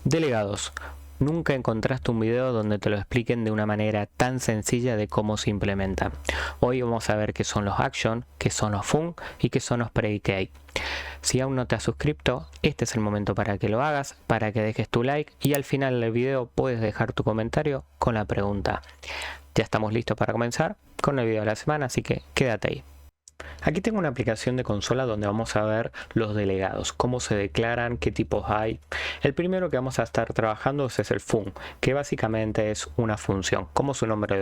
Delegados. Nunca encontraste un video donde te lo expliquen de una manera tan sencilla de cómo se implementan. Hoy vamos a ver qué son los action, qué son los fun y qué son los predicate. Si aún no te has suscrito, este es el momento para que lo hagas, para que dejes tu like y al final del video puedes dejar tu comentario con la pregunta. Ya estamos listos para comenzar con el video de la semana, así que quédate ahí. Aquí tengo una aplicación de consola donde vamos a ver los delegados, cómo se declaran, qué tipos hay. El primero que vamos a estar trabajando es el fun, que básicamente es una función, como su nombre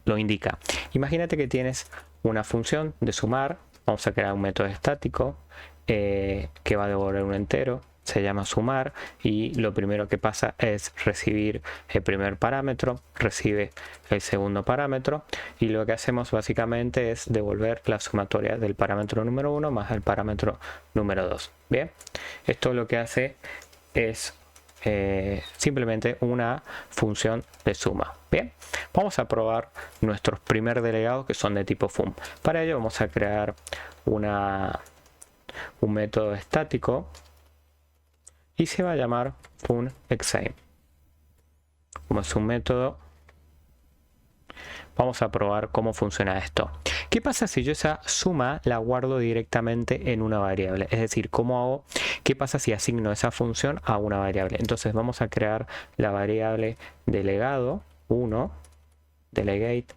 lo indica. Imagínate que tienes una función de sumar, vamos a crear un método estático que va a devolver un entero. Se llama sumar y lo primero que pasa es recibir el primer parámetro, recibe el segundo parámetro y lo que hacemos básicamente es devolver la sumatoria del parámetro número 1 más el parámetro número 2. Bien, esto lo que hace es simplemente una función de suma. Bien, vamos a probar nuestros primer delegados que son de tipo fun. Para ello vamos a crear un método estático y se va a llamar funExame. Como es un método, vamos a probar cómo funciona esto. ¿Qué pasa si yo esa suma la guardo directamente en una variable? Es decir, ¿cómo hago? ¿Qué pasa si asigno esa función a una variable? Entonces vamos a crear la variable delegado 1, delegate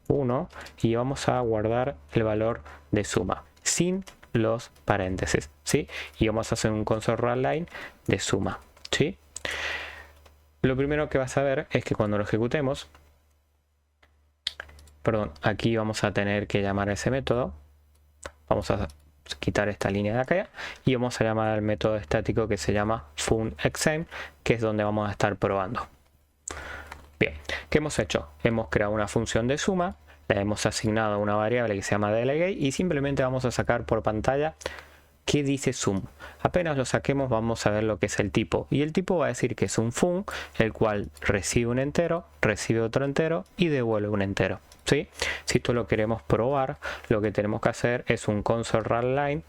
1, y vamos a guardar el valor de suma sin los paréntesis, ¿sí? Y vamos a hacer un console.writeLine de suma, ¿sí? Lo primero que vas a ver es que cuando lo ejecutemos, perdón, aquí vamos a tener que llamar a ese método. Vamos a quitar esta línea de acá y vamos a llamar al método estático que se llama funExame, que es donde vamos a estar probando. Bien, ¿qué hemos hecho? Hemos creado una función de suma, le hemos asignado una variable que se llama delegate y simplemente vamos a sacar por pantalla qué dice sum. Apenas lo saquemos vamos a ver lo que es el tipo y el tipo va a decir que es un fun, el cual recibe un entero, recibe otro entero y devuelve un entero, ¿sí? Si esto lo queremos probar, lo que tenemos que hacer es un console.writeLine,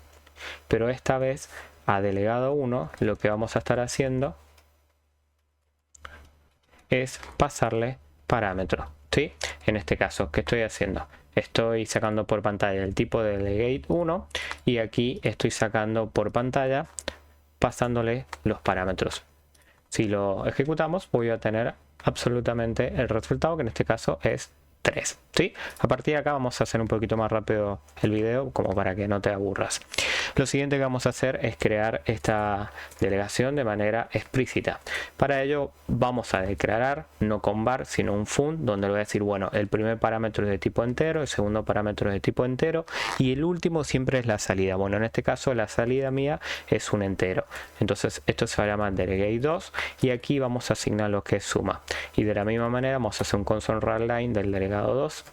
pero esta vez a delegado 1 lo que vamos a estar haciendo es pasarle parámetros, ¿sí? En este caso, ¿qué estoy haciendo? Estoy sacando por pantalla el tipo de delegate 1 y aquí estoy sacando por pantalla pasándole los parámetros. Si lo ejecutamos voy a tener absolutamente el resultado, que en este caso es 3, ¿sí? A partir de acá vamos a hacer un poquito más rápido el video como para que no te aburras. Lo siguiente que vamos a hacer es crear esta delegación de manera explícita. Para ello vamos a declarar no con var sino un fun, donde le voy a decir, bueno, el primer parámetro es de tipo entero, el segundo parámetro es de tipo entero y el último siempre es la salida. Bueno, en este caso la salida mía es un entero, entonces esto se va a llamar delegate2 y aquí vamos a asignar lo que es suma y de la misma manera vamos a hacer un console.writeLine del delegado 2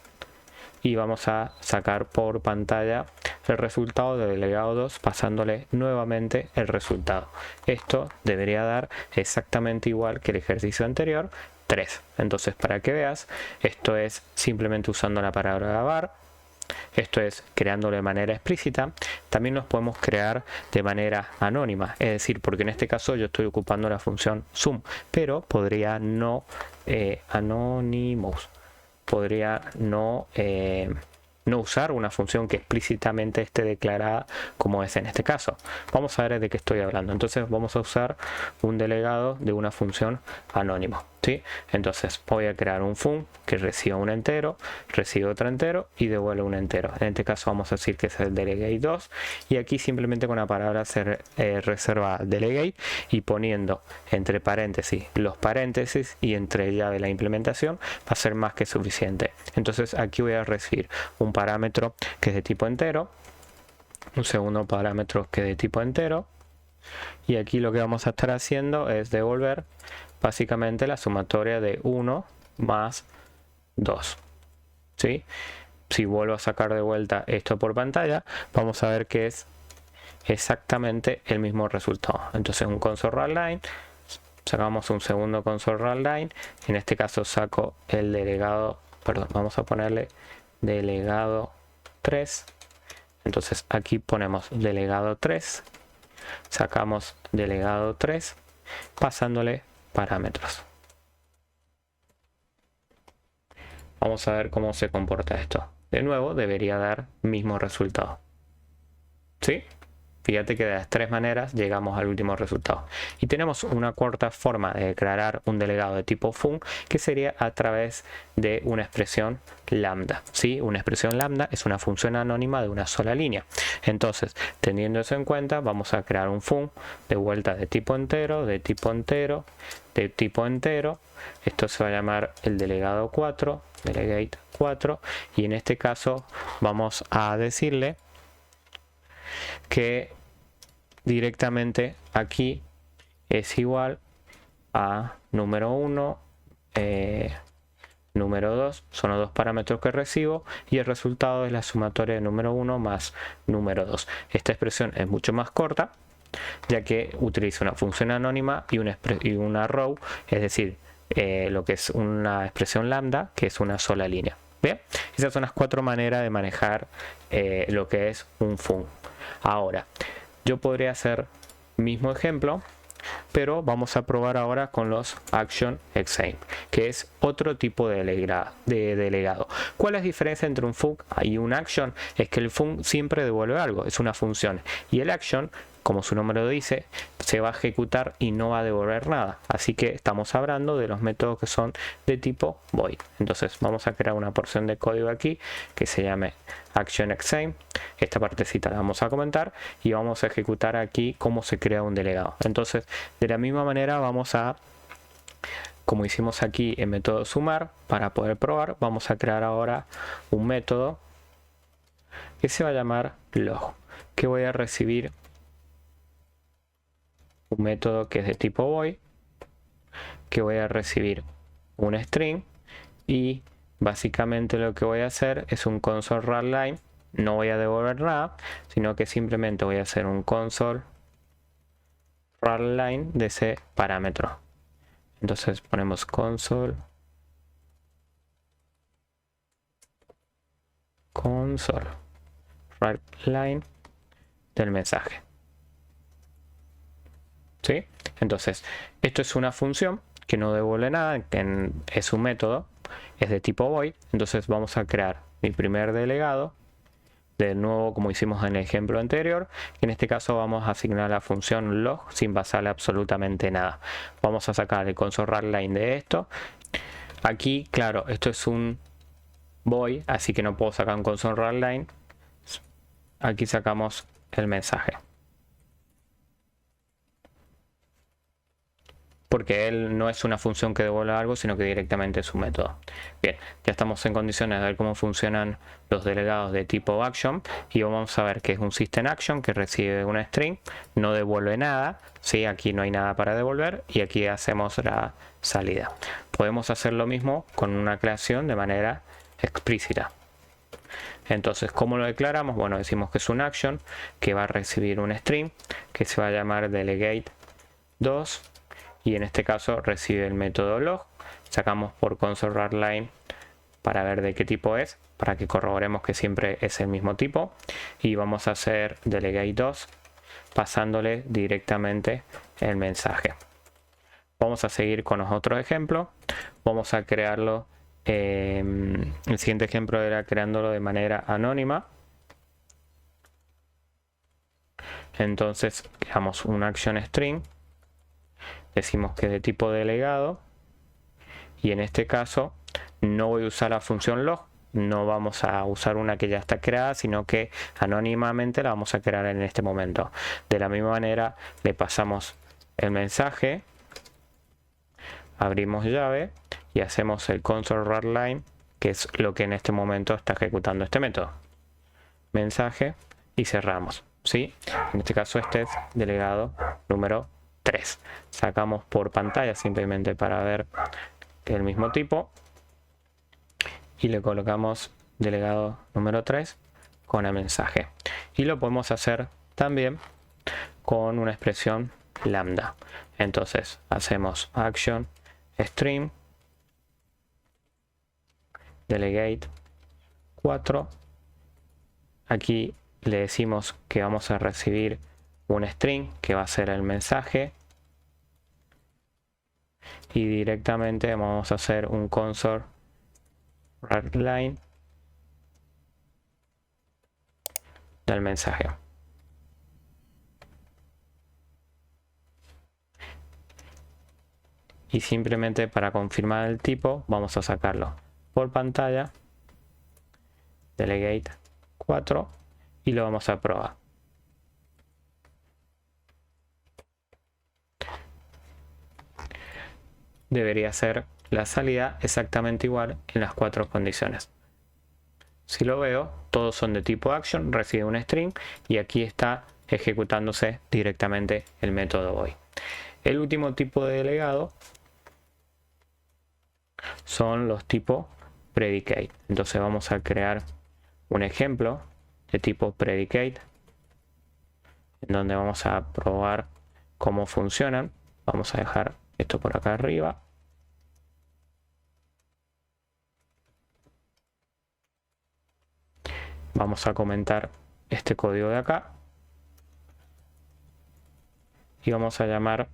y vamos a sacar por pantalla el resultado del delegado 2 pasándole nuevamente el resultado. Esto debería dar exactamente igual que el ejercicio anterior, 3. Entonces, para que veas, esto es simplemente usando la palabra var. Esto es creándolo de manera explícita. También los podemos crear de manera anónima, es decir, porque en este caso yo estoy ocupando la función sum, pero podría no anonymous. Podría no usar una función que explícitamente esté declarada como es en este caso. Vamos a ver de qué estoy hablando. Entonces vamos a usar un delegado de una función anónimo, ¿sí? Entonces voy a crear un fun que reciba un entero, recibe otro entero y devuelve un entero. En este caso vamos a decir que es el delegate 2 y aquí simplemente con la palabra reserva delegate y poniendo entre paréntesis los paréntesis y entre llave la implementación va a ser más que suficiente. Entonces aquí voy a recibir un parámetro que es de tipo entero, un segundo parámetro que es de tipo entero y aquí lo que vamos a estar haciendo es devolver básicamente la sumatoria de 1 más 2, ¿sí? Si vuelvo a sacar de vuelta esto por pantalla vamos a ver que es exactamente el mismo resultado. Entonces un console.writeLine, sacamos un segundo console.writeLine, en este caso saco el delegado, perdón, vamos a ponerle delegado 3, entonces aquí ponemos delegado 3, sacamos delegado 3 pasándole parámetros. Vamos a ver cómo se comporta esto. De nuevo, debería dar mismo resultado. ¿Sí? Fíjate que de las tres maneras llegamos al último resultado. Y tenemos una cuarta forma de declarar un delegado de tipo fun, que sería a través de una expresión lambda. ¿Sí? Una expresión lambda es una función anónima de una sola línea. Entonces, teniendo eso en cuenta, vamos a crear un fun de vuelta de tipo entero, de tipo entero, de tipo entero. Esto se va a llamar el delegado 4, delegate 4, y en este caso vamos a decirle que directamente aquí es igual a número 1, número 2, son los dos parámetros que recibo, y el resultado es la sumatoria de número 1 más número 2. Esta expresión es mucho más corta, ya que utiliza una función anónima y una row, es decir, lo que es una expresión lambda, que es una sola línea. Bien, esas son las cuatro maneras de manejar lo que es un fun. Ahora, yo podría hacer mismo ejemplo, pero vamos a probar ahora con los action exam, que es otro tipo de delegado. ¿Cuál es la diferencia entre un fun y un action? Es que el fun siempre devuelve algo, es una función, y el action, como su nombre lo dice, se va a ejecutar y no va a devolver nada. Así que estamos hablando de los métodos que son de tipo void. Entonces vamos a crear una porción de código aquí que se llame action exam. Esta partecita la vamos a comentar y vamos a ejecutar aquí cómo se crea un delegado. Entonces, de la misma manera vamos a, como hicimos aquí en método sumar, para poder probar, vamos a crear ahora un método que se va a llamar log, que voy a recibir un método que es de tipo void, que voy a recibir un string, y básicamente lo que voy a hacer es un console writeLine. No voy a devolver nada, sino que simplemente voy a hacer un console writeLine de ese parámetro. Entonces ponemos console writeLine del mensaje. ¿Sí? Entonces, esto es una función que no devuelve nada, que es un método, es de tipo void. Entonces vamos a crear mi primer delegado, de nuevo como hicimos en el ejemplo anterior. En este caso vamos a asignar la función log sin pasarle absolutamente nada. Vamos a sacar el console writeLine de esto. Aquí, claro, esto es un void, así que no puedo sacar un console writeLine. Aquí sacamos el mensaje, porque él no es una función que devuelva algo, sino que directamente es un método. Bien, ya estamos en condiciones de ver cómo funcionan los delegados de tipo action, y vamos a ver que es un system action que recibe una string, no devuelve nada, ¿sí? Aquí no hay nada para devolver, y aquí hacemos la salida. Podemos hacer lo mismo con una creación de manera explícita. Entonces, ¿cómo lo declaramos? Bueno, decimos que es un action que va a recibir un string que se va a llamar delegate 2, y en este caso recibe el método log. Sacamos por console writeLine para ver de qué tipo es, para que corroboremos que siempre es el mismo tipo, y vamos a hacer delegate 2 pasándole directamente el mensaje. Vamos a seguir con los otros ejemplos. Vamos a crearlo, el siguiente ejemplo era creándolo de manera anónima. Entonces creamos un action string, decimos que es de tipo delegado, y en este caso no voy a usar la función log, no vamos a usar una que ya está creada, sino que anónimamente la vamos a crear en este momento. De la misma manera le pasamos el mensaje, abrimos llave y hacemos el console writeLine, que es lo que en este momento está ejecutando este método. Mensaje, y cerramos, ¿sí? En este caso este es delegado número 3. Sacamos por pantalla simplemente para ver el mismo tipo, y le colocamos delegado número 3 con el mensaje, y lo podemos hacer también con una expresión lambda. Entonces hacemos action string delegate 4, aquí le decimos que vamos a recibir un string que va a ser el mensaje, y directamente vamos a hacer un console writeLine del mensaje. Y simplemente para confirmar el tipo vamos a sacarlo por pantalla, delegate 4, y lo vamos a probar. Debería ser la salida exactamente igual en las 4 condiciones. Si lo veo, todos son de tipo action, recibe un string y aquí está ejecutándose directamente el método void. El último tipo de delegado son los tipos predicate. Entonces vamos a crear un ejemplo de tipo predicate en donde vamos a probar cómo funcionan. Vamos a dejar esto por acá arriba. Vamos a comentar este código de acá y vamos a llamar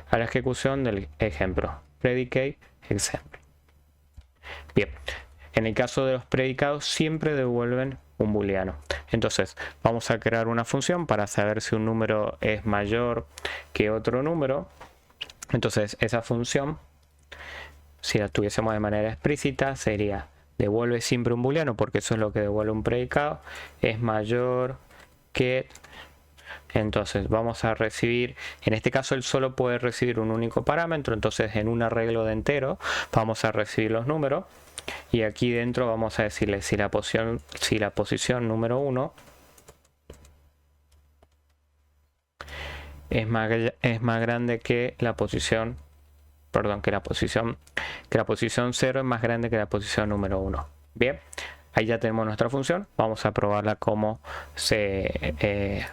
a la ejecución del ejemplo predicate example. Bien, en el caso de los predicados siempre devuelven un booleano. Entonces vamos a crear una función para saber si un número es mayor que otro número. Entonces esa función, si la tuviésemos de manera explícita, sería devuelve siempre un booleano, porque eso es lo que devuelve un predicado, es mayor que. Entonces vamos a recibir, en este caso él solo puede recibir un único parámetro, entonces en un arreglo de enteros vamos a recibir los números y aquí dentro vamos a decirle si la posición número 1 es más grande que la posición, perdón, que la posición 0 es más grande que la posición número 1. Bien, ahí ya tenemos nuestra función. Vamos a probarla cómo se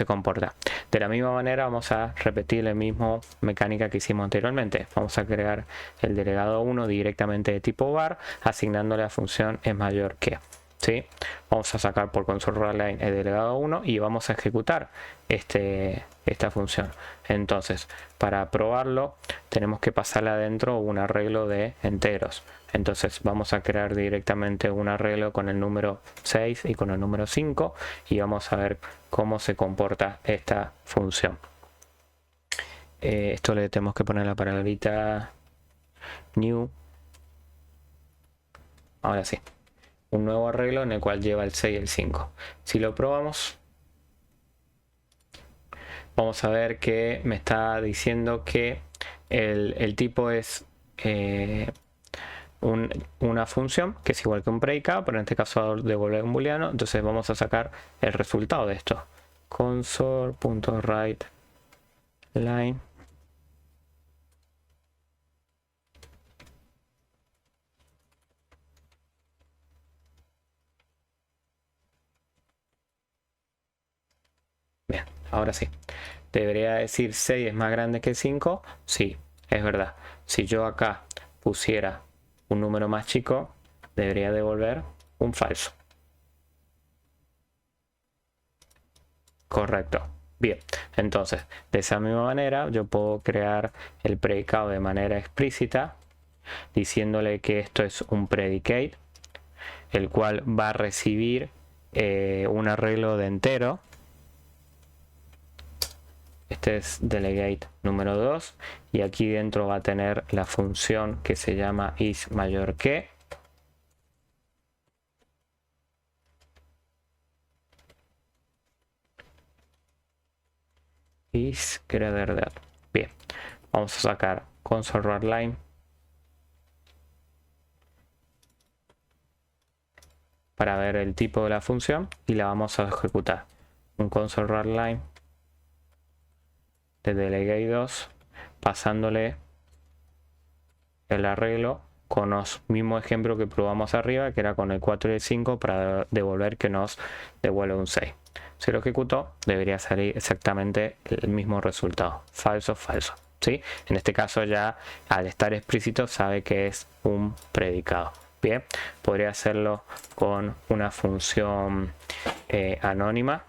comporta. De la misma manera vamos a repetir la misma mecánica que hicimos anteriormente. Vamos a crear el delegado 1 directamente de tipo var, asignándole a función es mayor que. ¿Sí? Vamos a sacar por console.writeLine el delegado 1 y vamos a ejecutar esta función. Entonces, para probarlo tenemos que pasarle adentro un arreglo de enteros. Entonces vamos a crear directamente un arreglo con el número 6 y con el número 5 y vamos a ver cómo se comporta esta función. Esto le tenemos que poner la palabrita new. Ahora sí. Un nuevo arreglo en el cual lleva el 6 y el 5. Si lo probamos, vamos a ver que me está diciendo que el tipo es una función que es igual que un predicado, pero en este caso devuelve un booleano. Entonces vamos a sacar el resultado de esto. Console.writeLine Bien, ahora sí. Debería decir 6 es más grande que 5. Sí, es verdad. Si yo acá pusiera un número más chico, debería devolver un falso. Correcto. Bien, entonces, de esa misma manera yo puedo crear el predicado de manera explícita, diciéndole que esto es un predicate, el cual va a recibir un arreglo de entero. Este es delegate número 2 y aquí dentro va a tener la función que se llama is mayor que. Is greater than. Bien, vamos a sacar console.writeLine para ver el tipo de la función y la vamos a ejecutar. Un console.writeLine de delegate 2 pasándole el arreglo con los mismos ejemplos que probamos arriba, que era con el 4 y el 5, para devolver que nos devuelve un 6. Si lo ejecuto, debería salir exactamente el mismo resultado. Falso, falso. ¿Sí? En este caso ya al estar explícito sabe que es un predicado. Bien, podría hacerlo con una función anónima.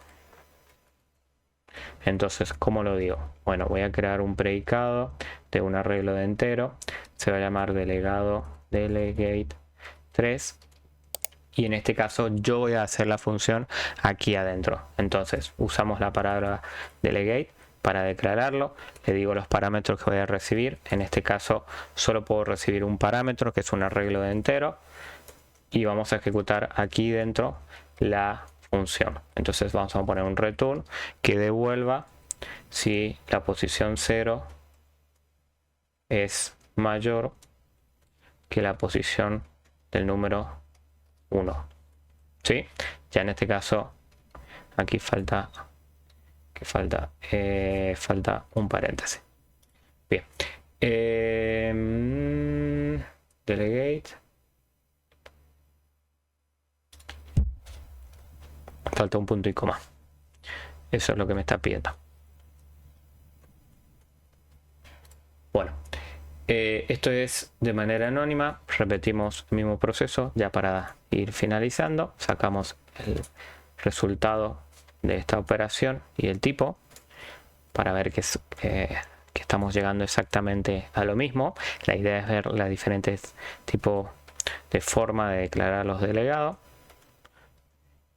Entonces, ¿cómo lo digo? Bueno, voy a crear un predicado de un arreglo de entero. Se va a llamar delegado delegate 3. Y en este caso yo voy a hacer la función aquí adentro. Entonces usamos la palabra delegate para declararlo. Le digo los parámetros que voy a recibir. En este caso solo puedo recibir un parámetro que es un arreglo de entero. Y vamos a ejecutar aquí dentro la función. Entonces vamos a poner un return que devuelva si la posición 0 es mayor que la posición del número 1. ¿Sí? Ya en este caso aquí falta un paréntesis. Bien. Delegate. Falta un punto y coma. Eso es lo que me está pidiendo. Bueno, esto es de manera anónima. Repetimos el mismo proceso ya para ir finalizando. Sacamos el resultado de esta operación y el tipo para ver que estamos llegando exactamente a lo mismo. La idea es ver las diferentes tipos de forma de declarar los delegados.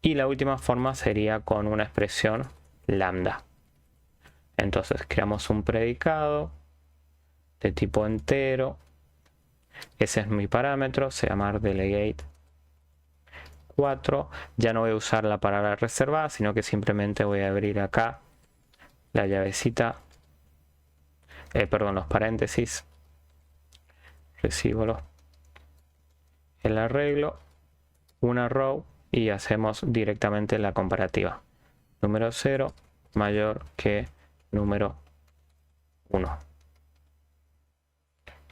Y la última forma sería con una expresión lambda. Entonces creamos un predicado de tipo entero. Ese es mi parámetro, se llama delegate 4. Ya no voy a usar la palabra reservada, sino que simplemente voy a abrir acá la llavecita, los paréntesis, recibo el arreglo, una row y hacemos directamente la comparativa. Número 0 mayor que número 1.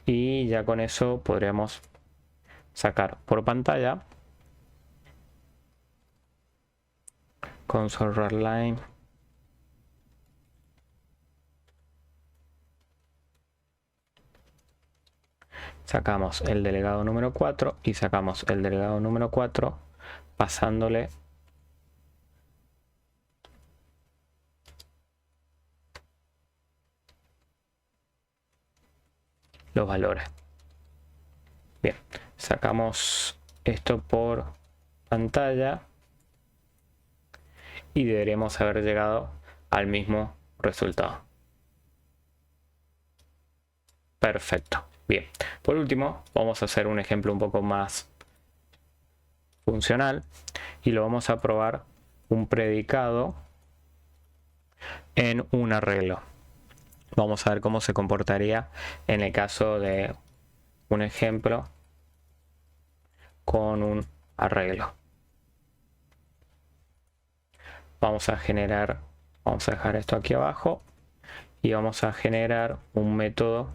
Y ya con eso podríamos sacar por pantalla console.writeLine sacamos el delegado número 4 y sacamos el delegado número 4 pasándole los valores. Bien, sacamos esto por pantalla y deberíamos haber llegado al mismo resultado. Perfecto. Bien, por último vamos a hacer un ejemplo un poco más funcional y lo vamos a probar un predicado en un arreglo. Vamos a ver cómo se comportaría en el caso de un ejemplo con un arreglo. Vamos a dejar esto aquí abajo y vamos a generar un método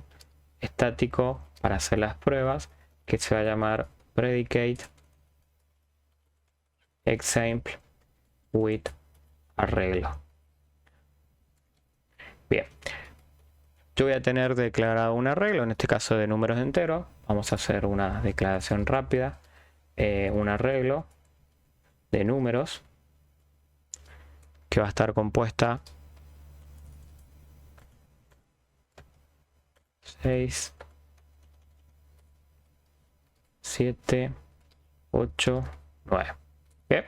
estático para hacer las pruebas que se va a llamar predicate example with arreglo. Bien, yo voy a tener declarado un arreglo, en este caso de números enteros. Vamos a hacer una declaración rápida, un arreglo de números que va a estar compuesta 6, 7, 8, 9. Bien.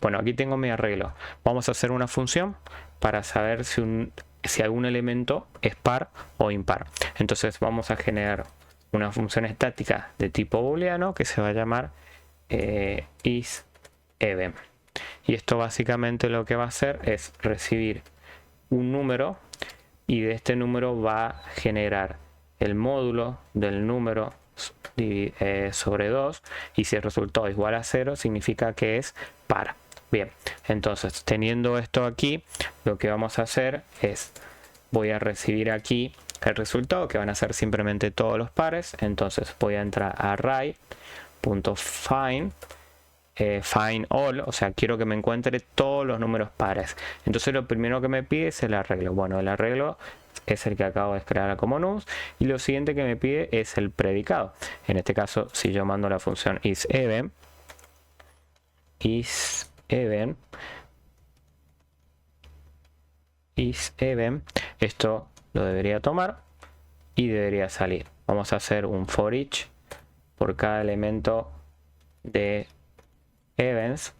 Bueno, aquí tengo mi arreglo. Vamos a hacer una función para saber si algún elemento es par o impar. Entonces vamos a generar una función estática de tipo booleano que se va a llamar isEven. Y esto básicamente lo que va a hacer es recibir un número y de este número va a generar el módulo del número sobre 2 y si el resultado es igual a 0 significa que es par. Bien, entonces teniendo esto aquí, lo que vamos a hacer es voy a recibir aquí el resultado que van a ser simplemente todos los pares. Entonces voy a entrar a array.find find all, o sea, quiero que me encuentre todos los números pares. Entonces lo primero que me pide es el arreglo. Bueno, el arreglo es el que acabo de crear como nus y lo siguiente que me pide es el predicado. En este caso, si yo mando la función isEven, isEvent, esto lo debería tomar y debería salir. Vamos a hacer un for each por cada elemento de events.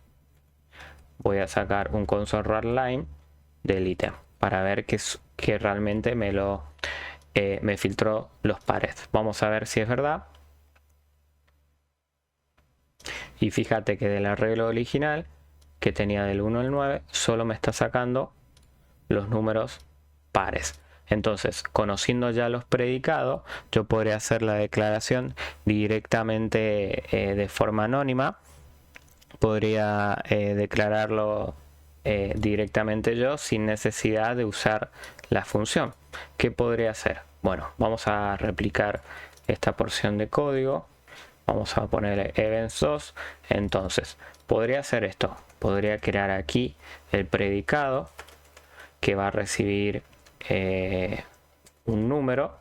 Voy a sacar un console.writeLine del ítem para ver que realmente me filtró los pares. Vamos a ver si es verdad. Y fíjate que del arreglo original que tenía del 1 al 9 solo me está sacando los números pares. Entonces, conociendo ya los predicados, yo podría hacer la declaración directamente de forma anónima. Podría declararlo directamente yo sin necesidad de usar la función. ¿Qué podría hacer? Bueno, vamos a replicar esta porción de código. Vamos a ponerle events2. Entonces, podría hacer esto. Podría crear aquí el predicado que va a recibir un número,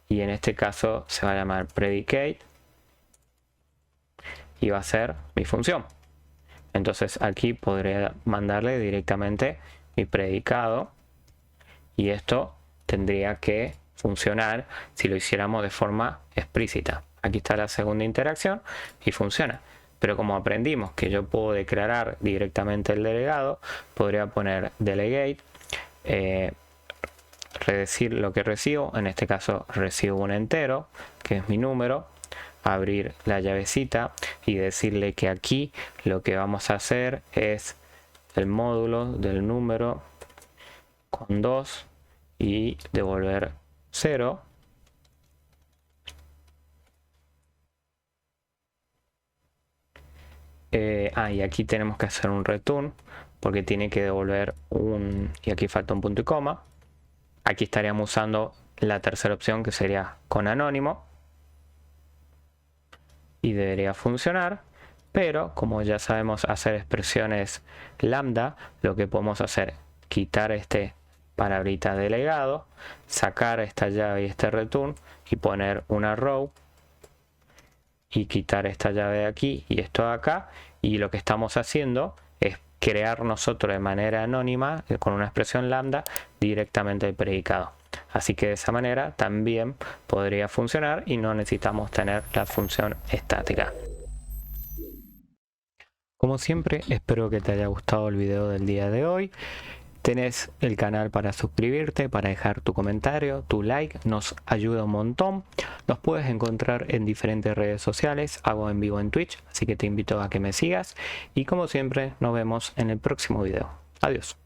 y en este caso se va a llamar predicate y va a ser mi función. Entonces aquí podría mandarle directamente mi predicado y esto tendría que funcionar si lo hiciéramos de forma explícita. Aquí está la segunda interacción y funciona. Pero como aprendimos que yo puedo declarar directamente el delegado, podría poner delegate, redecir lo que recibo. En este caso recibo un entero, que es mi número. Abrir la llavecita y decirle que aquí lo que vamos a hacer es el módulo del número con 2 y devolver 0. Y aquí tenemos que hacer un return porque tiene que devolver y aquí falta un punto y coma. Aquí estaríamos usando la tercera opción, que sería con anónimo, y debería funcionar. Pero como ya sabemos hacer expresiones lambda, lo que podemos hacer, quitar este palabrita delegado, sacar esta llave y este return y poner una row y quitar esta llave de aquí y esto de acá, y lo que estamos haciendo es crear nosotros de manera anónima con una expresión lambda directamente el predicado. Así que de esa manera también podría funcionar y no necesitamos tener la función estática. Como siempre, espero que te haya gustado el video del día de hoy. Tenés el canal para suscribirte, para dejar tu comentario, tu like, nos ayuda un montón. Nos puedes encontrar en diferentes redes sociales, hago en vivo en Twitch, así que te invito a que me sigas. Y como siempre, nos vemos en el próximo video. Adiós.